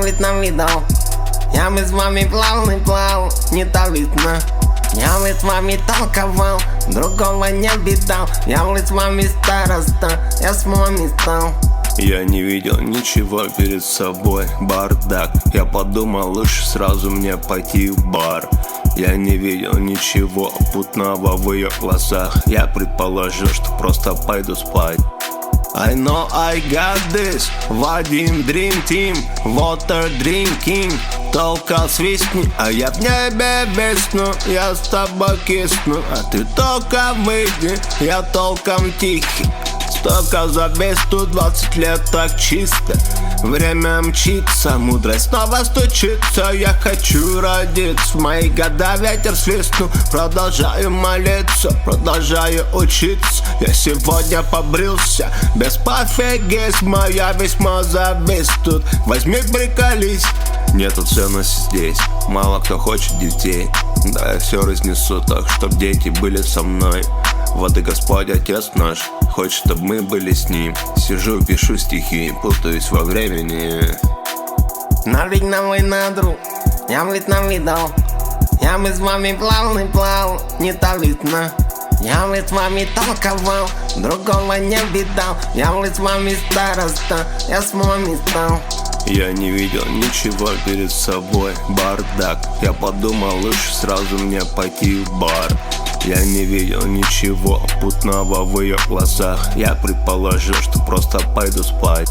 ведь нам видал. Я бы с вами плавал, не так видно. Я бы с вами толковал, другого не видал. Я бы с вами староста, я с вами стал. Я не видел ничего перед собой, бардак. Я подумал, лучше сразу мне пойти в бар. Я не видел ничего путного в ее глазах. Я предположил, что просто пойду спать. I know I got this, Вадим Dream Team, water drinking. Только свистни, а я в небе висну. Я с тобой кисну, а ты только выйди. Я толком тихий, столько завис, тут 20 лет так чисто. Время мчится, мудрость снова стучится. Я хочу родиться, в мои года ветер свистнул. Продолжаю молиться, продолжаю учиться. Я сегодня побрился, без пофигизма. Я весьма завис тут, возьми приколись. Нету ценности здесь, мало кто хочет детей. Да, я все разнесу так, чтоб дети были со мной. Вот и Господь Отец наш хочет, чтобы мы были с Ним. Сижу, пишу стихи, путаюсь во времени. Но ведь нам война, друг, я ведь нам видал. Я бы с вами плавал, не так видно. Я бы с вами толковал, другого не видал. Я бы с вами староста, я с вами стал. Я не видел ничего перед собой, бардак. Я подумал, лучше сразу мне пойти в бар. Я не видел ничего путного в ее глазах. Я предположил, что просто пойду спать.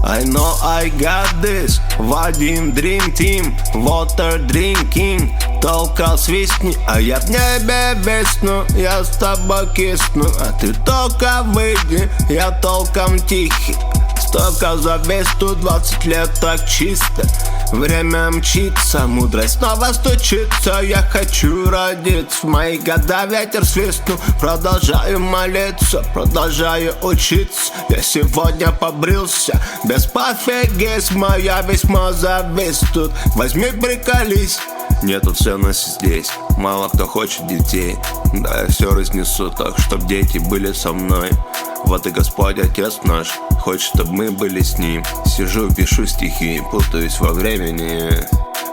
I know I got this, Вадим Dream Team, water drinking. Только свистни, а я в небе висну. Я с тобой кисну, а ты только выйди. Я толком тихий, столько завис, тут 20 лет так чисто. Время мчится, мудрость снова стучится. Я хочу родиться, в мои года ветер свистнул. Продолжаю молиться, продолжаю учиться. Я сегодня побрился, без пофигизма. Я весьма завис тут, возьми приколись. Нету ценности здесь, мало кто хочет детей. Да, я все разнесу так, чтоб дети были со мной. Вот и Господь Отец наш хочет, чтобы мы были с Ним. Сижу, пишу стихи, путаюсь во времени.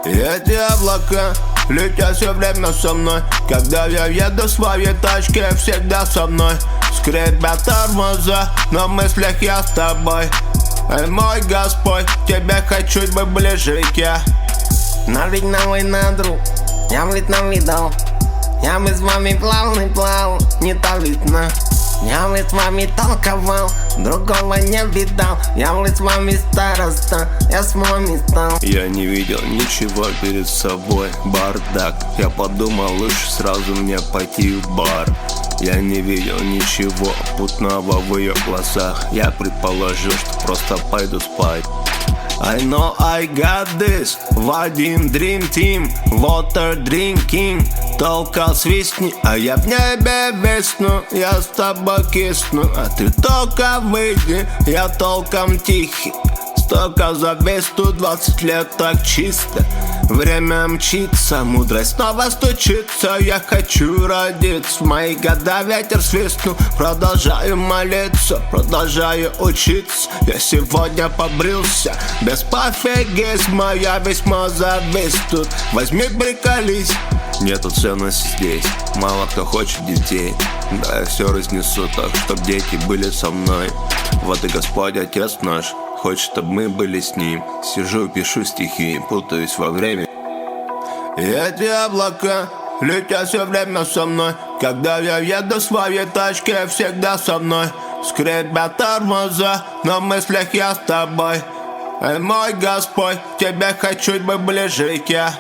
И эти облака летят все время со мной. Когда я еду в своей тачке, всегда со мной. Скрипят тормоза, но в мыслях я с тобой. Эй, мой Господь, тебе хочу быть ближе к я. Но ведь нам война, друг, я ведь нам видал. Я бы с вами плавал, не так видно. Я бы с вами толковал, другого не видал. Я бы с вами староста, я с вами стал. Я не видел ничего перед собой, бардак. Я подумал, лучше сразу мне пойти в бар. Я не видел ничего путного в ее глазах. Я предположил, что просто пойду спать. I know I got this, Вадим Dream Team, water drinking. Только свистни, а я в небе висну. Я с тобой кисну, а ты только выйди. Я толком тихий, столько завис, тут 20 лет так чисто. Время мчится, мудрость снова стучится. Я хочу родиться, в мои года ветер свистнул. Продолжаю молиться, продолжаю учиться. Я сегодня побрился, без пофигизма. Я весьма завис тут, возьми приколись. Нету ценности здесь, мало кто хочет детей. Да, я все разнесу так, чтоб дети были со мной. Вот и Господь Отец наш хочет, чтобы мы были с Ним. Сижу, пишу стихи, путаюсь во времени. И эти облака летят все время со мной. Когда я еду в своей тачке, всегда со мной. Скрипят тормоза, но в мыслях я с тобой. Эй, мой Господь, тебе хочу быть ближе к я.